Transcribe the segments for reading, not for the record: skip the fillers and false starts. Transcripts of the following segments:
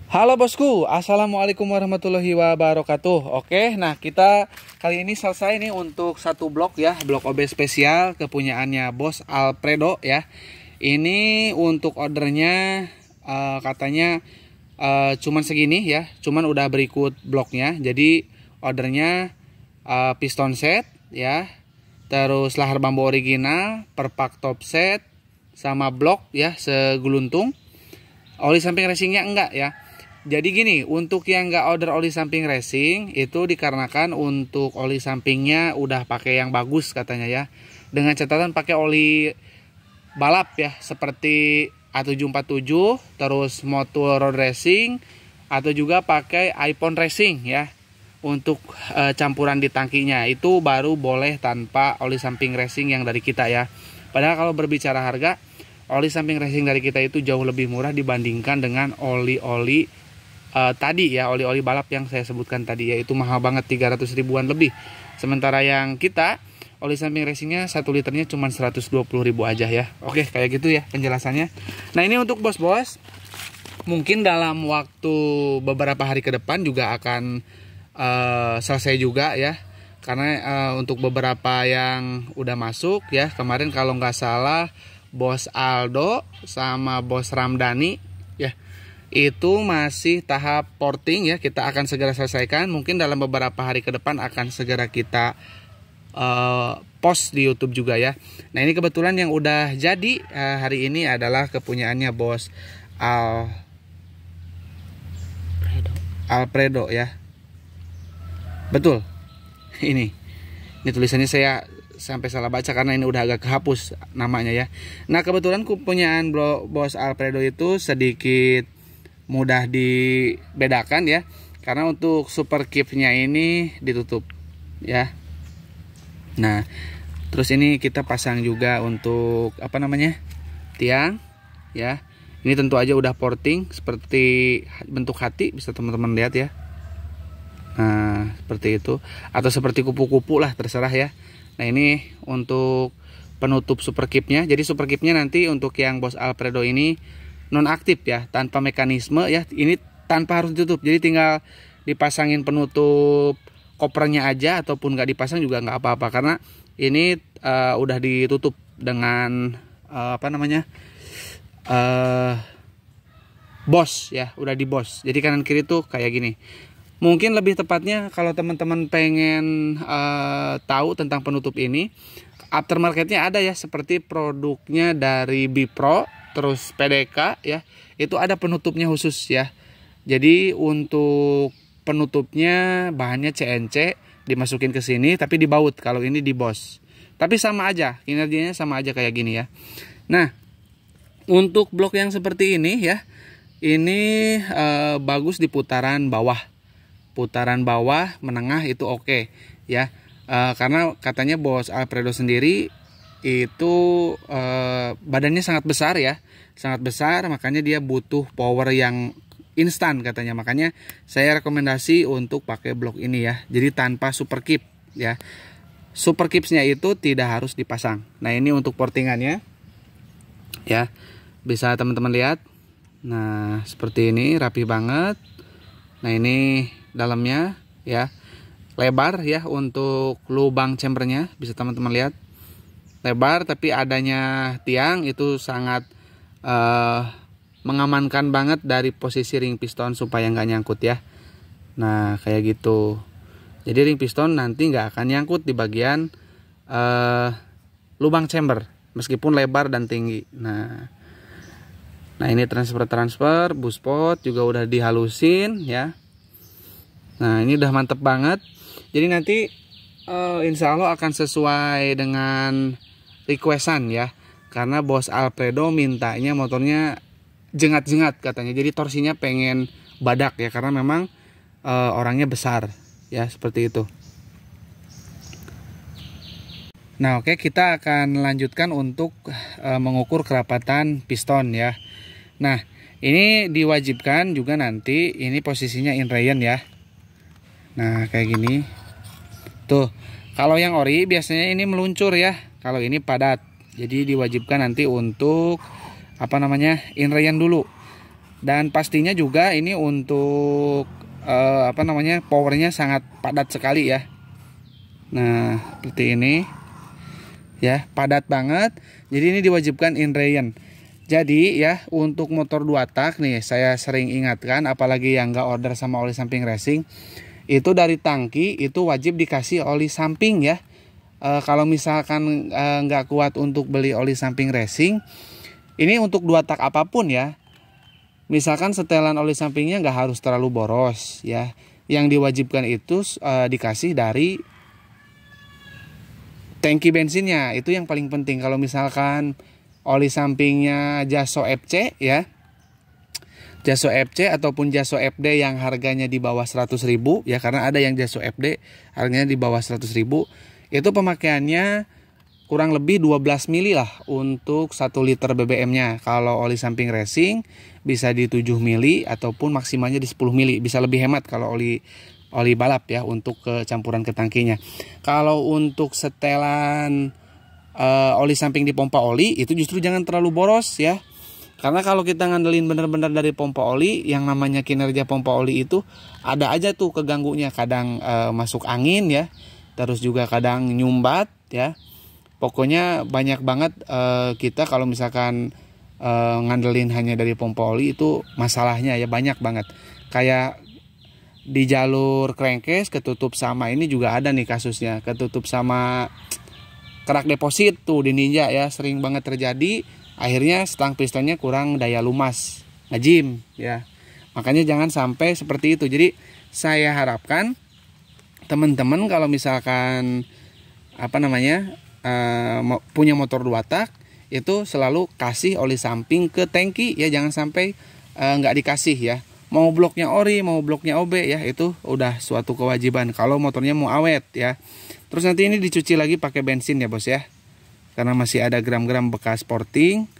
Halo bosku, assalamualaikum warahmatullahi wabarakatuh. Oke, nah kita kali ini selesai nih untuk satu blok ya, blok OB spesial kepunyaannya Bos Alfredo ya. Ini untuk ordernya katanya cuman segini ya, cuman udah berikut bloknya. Jadi ordernya piston set ya, terus lahar bambu original, perpak top set, sama blok ya seguluntung. Oli samping racingnya enggak ya. Jadi gini, untuk yang nggak order oli samping racing itu dikarenakan untuk oli sampingnya udah pakai yang bagus katanya ya. Dengan catatan pakai oli balap ya, seperti A747, terus Motul Road Racing, atau juga pakai iPhone Racing ya. Untuk campuran di tangkinya itu baru boleh tanpa oli samping racing yang dari kita ya. Padahal kalau berbicara harga, oli samping racing dari kita itu jauh lebih murah dibandingkan dengan oli-oli tadi ya, oli-oli balap yang saya sebutkan tadi ya, itu mahal banget, 300 ribuan lebih. Sementara yang kita oli samping racingnya 1 liternya cuma 120 ribu aja ya. Oke, kayak gitu ya penjelasannya. Nah ini untuk bos-bos, mungkin dalam waktu beberapa hari ke depan juga akan selesai juga ya. Karena untuk beberapa yang udah masuk ya, kemarin kalau nggak salah Bos Aldo sama Bos Ramdhani ya, itu masih tahap porting ya. Kita akan segera selesaikan. Mungkin dalam beberapa hari ke depan akan segera kita post di YouTube juga ya. Nah ini kebetulan yang udah jadi hari ini adalah kepunyaannya Bos Alfredo ya. Betul. Ini tulisannya saya sampai salah baca karena ini udah agak kehapus namanya ya. Nah kebetulan kepunyaan Bos Alfredo itu sedikit mudah dibedakan ya, karena untuk super keepnya ini ditutup ya. Nah terus ini kita pasang juga untuk apa namanya, tiang ya. Ini tentu aja udah porting seperti bentuk hati, bisa teman-teman lihat ya. Nah seperti itu, atau seperti kupu-kupu lah, terserah ya. Nah ini untuk penutup super keepnya. Jadi super keepnya nanti untuk yang Bos Alfredo ini nonaktif ya, tanpa mekanisme ya. Ini tanpa harus ditutup, jadi tinggal dipasangin penutup kopernya aja, ataupun nggak dipasang juga nggak apa-apa, karena ini udah ditutup dengan apa namanya, bos ya, udah di bos. Jadi kanan kiri tuh kayak gini. Mungkin lebih tepatnya kalau teman-teman pengen tahu tentang penutup ini, aftermarketnya ada ya, seperti produknya dari Bipro, terus PDK ya, itu ada penutupnya khusus ya. Jadi untuk penutupnya bahannya CNC, dimasukin ke sini tapi dibaut. Kalau ini di Bosch, tapi sama aja, kinerjanya sama aja kayak gini ya. Nah untuk blok yang seperti ini ya, ini bagus di putaran bawah. Putaran bawah menengah itu oke ya, karena katanya Bos Alfredo sendiri itu badannya sangat besar ya, sangat besar, makanya dia butuh power yang instan katanya. Makanya saya rekomendasi untuk pakai blok ini ya, jadi tanpa super keep ya. Super keepsnya itu tidak harus dipasang. Nah ini untuk portingannya ya, bisa teman-teman lihat. Nah seperti ini, rapi banget. Nah ini dalamnya ya, lebar ya, untuk lubang chambernya bisa teman-teman lihat, lebar, tapi adanya tiang itu sangat mengamankan banget dari posisi ring piston supaya nggak nyangkut ya. Nah kayak gitu, jadi ring piston nanti nggak akan nyangkut di bagian lubang chamber meskipun lebar dan tinggi. Nah ini transfer buspot juga udah dihalusin ya. Nah ini udah mantep banget. Jadi nanti insya Allah akan sesuai dengan requestan ya, karena Bos Alfredo mintanya motornya jengat-jengat katanya. Jadi torsinya pengen badak ya, karena memang orangnya besar ya, seperti itu. Nah oke, kita akan lanjutkan untuk mengukur kerapatan piston ya. Nah ini diwajibkan juga nanti ini posisinya inrayan ya. Nah kayak gini tuh. Kalau yang ori biasanya ini meluncur ya, kalau ini padat. Jadi diwajibkan nanti untuk apa namanya, inrayan dulu. Dan pastinya juga ini untuk powernya sangat padat sekali ya. Nah seperti ini ya, padat banget. Jadi ini diwajibkan inrayan. Jadi ya untuk motor 2 tak nih, saya sering ingatkan apalagi yang nggak order sama oli samping racing, itu dari tangki itu wajib dikasih oli samping ya. Kalau misalkan nggak kuat untuk beli oli samping racing, ini untuk 2 tak apapun ya, misalkan setelan oli sampingnya nggak harus terlalu boros ya. Yang diwajibkan itu dikasih dari tangki bensinnya, itu yang paling penting. Kalau misalkan oli sampingnya Jaso FC ya, Jaso FC ataupun Jaso FD yang harganya di bawah 100.000 ya, karena ada yang Jaso FD harganya di bawah 100.000, itu pemakaiannya kurang lebih 12 mili lah untuk 1 liter BBM-nya. Kalau oli samping racing bisa di 7 mili ataupun maksimalnya di 10 mili. Bisa lebih hemat kalau oli balap ya untuk campuran ke tangkinya. Kalau untuk setelan oli samping di pompa oli itu justru jangan terlalu boros ya. Karena kalau kita ngandelin bener-bener dari pompa oli, yang namanya kinerja pompa oli itu ada aja tuh keganggunya. Kadang masuk angin ya, terus juga kadang nyumbat ya. Pokoknya banyak banget kita kalau misalkan ngandelin hanya dari pompa oli itu masalahnya ya, banyak banget. Kayak di jalur crankcase ketutup sama ini juga ada nih kasusnya, ketutup sama kerak deposit tuh di Ninja ya, sering banget terjadi. Akhirnya stang pistonnya kurang daya lumas, ngajim ya. Makanya jangan sampai seperti itu. Jadi saya harapkan teman-teman kalau misalkan punya motor 2 tak itu selalu kasih oli samping ke tangki ya, jangan sampai nggak dikasih ya. Mau bloknya ori, mau bloknya OB ya, itu udah suatu kewajiban kalau motornya mau awet ya. Terus nanti ini dicuci lagi pakai bensin ya bos ya, karena masih ada gram-gram bekas porting.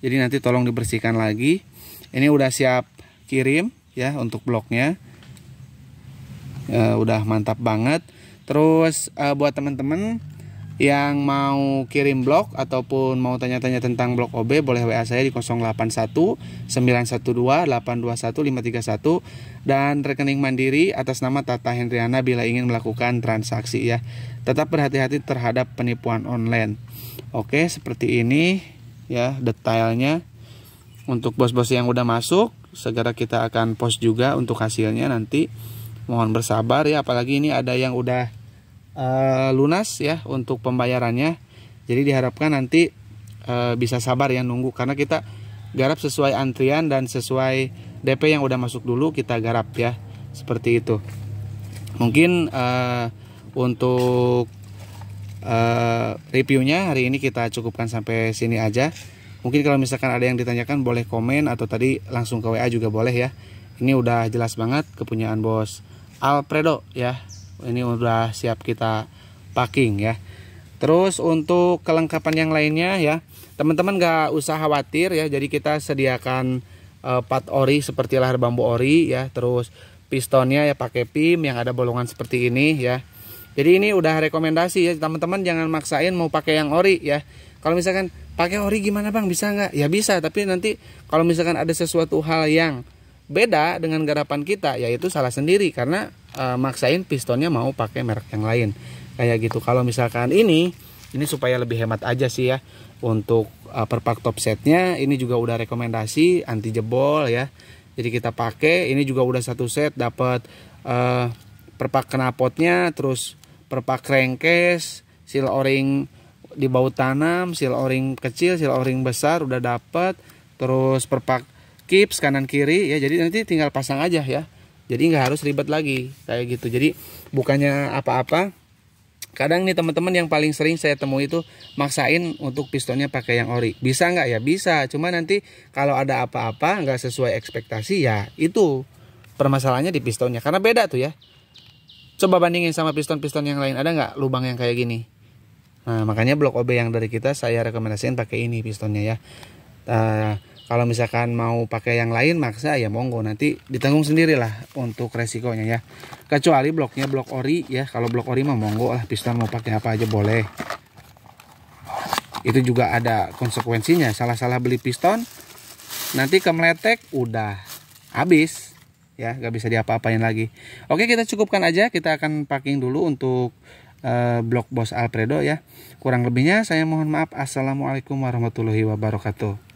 Jadi nanti tolong dibersihkan lagi. Ini udah siap kirim ya untuk bloknya, udah mantap banget. Terus buat teman-teman yang mau kirim blok ataupun mau tanya-tanya tentang blok OB, boleh WA saya di 081 912 821 531 dan rekening mandiri atas nama Tata Hendriana bila ingin melakukan transaksi ya. Tetap berhati-hati terhadap penipuan online. Oke, seperti ini ya detailnya. Untuk bos-bos yang udah masuk, segera kita akan post juga untuk hasilnya nanti. Mohon bersabar ya, apalagi ini ada yang udah lunas ya untuk pembayarannya. Jadi diharapkan nanti bisa sabar ya nunggu, karena kita garap sesuai antrian dan sesuai DP yang udah masuk dulu kita garap ya, seperti itu. Mungkin untuk reviewnya hari ini kita cukupkan sampai sini aja. Mungkin kalau misalkan ada yang ditanyakan boleh komen atau tadi langsung ke WA juga boleh ya. Ini udah jelas banget kepunyaan bos Alfredo ya. Ini udah siap kita packing ya. Terus untuk kelengkapan yang lainnya ya, teman-teman gak usah khawatir ya. Jadi kita sediakan part ori seperti lahar bambu ori ya. Terus pistonnya ya pakai pim yang ada bolongan seperti ini ya. Jadi ini udah rekomendasi ya, teman-teman jangan maksain mau pakai yang ori ya. Kalau misalkan pakai ori gimana bang, bisa nggak? Ya bisa, tapi nanti kalau misalkan ada sesuatu hal yang beda dengan garapan kita, ya itu salah sendiri karena maksain pistonnya mau pakai merek yang lain kayak gitu. Kalau misalkan ini supaya lebih hemat aja sih ya. Untuk perpak top setnya ini juga udah rekomendasi anti jebol ya. Jadi kita pakai ini juga udah satu set, dapat perpak knalpotnya, terus perpak crankcase, seal o-ring di baut tanam, seal o-ring kecil, seal o-ring besar udah dapat, terus perpak kips kanan kiri ya. Jadi nanti tinggal pasang aja ya. Jadi nggak harus ribet lagi kayak gitu. Jadi bukannya apa-apa. Kadang nih teman-teman yang paling sering saya temui itu maksain untuk pistonnya pakai yang ori. Bisa nggak ya? Bisa. Cuma nanti kalau ada apa-apa nggak sesuai ekspektasi ya itu permasalahannya di pistonnya. Karena beda tuh ya. Coba bandingin sama piston-piston yang lain. Ada nggak lubang yang kayak gini? Nah makanya blok OB yang dari kita saya rekomendasiin pakai ini pistonnya ya. Kalau misalkan mau pakai yang lain maksa ya monggo, nanti ditanggung sendirilah untuk resikonya ya. Kecuali bloknya blok ori ya. Kalau blok ori mah monggo lah, piston mau pakai apa aja boleh. Itu juga ada konsekuensinya. Salah-salah beli piston nanti kemeletek udah habis ya, nggak bisa diapa-apain lagi. Oke, kita cukupkan aja, kita akan packing dulu untuk blok Bos Alfredo ya. Kurang lebihnya saya mohon maaf. Assalamualaikum warahmatullahi wabarakatuh.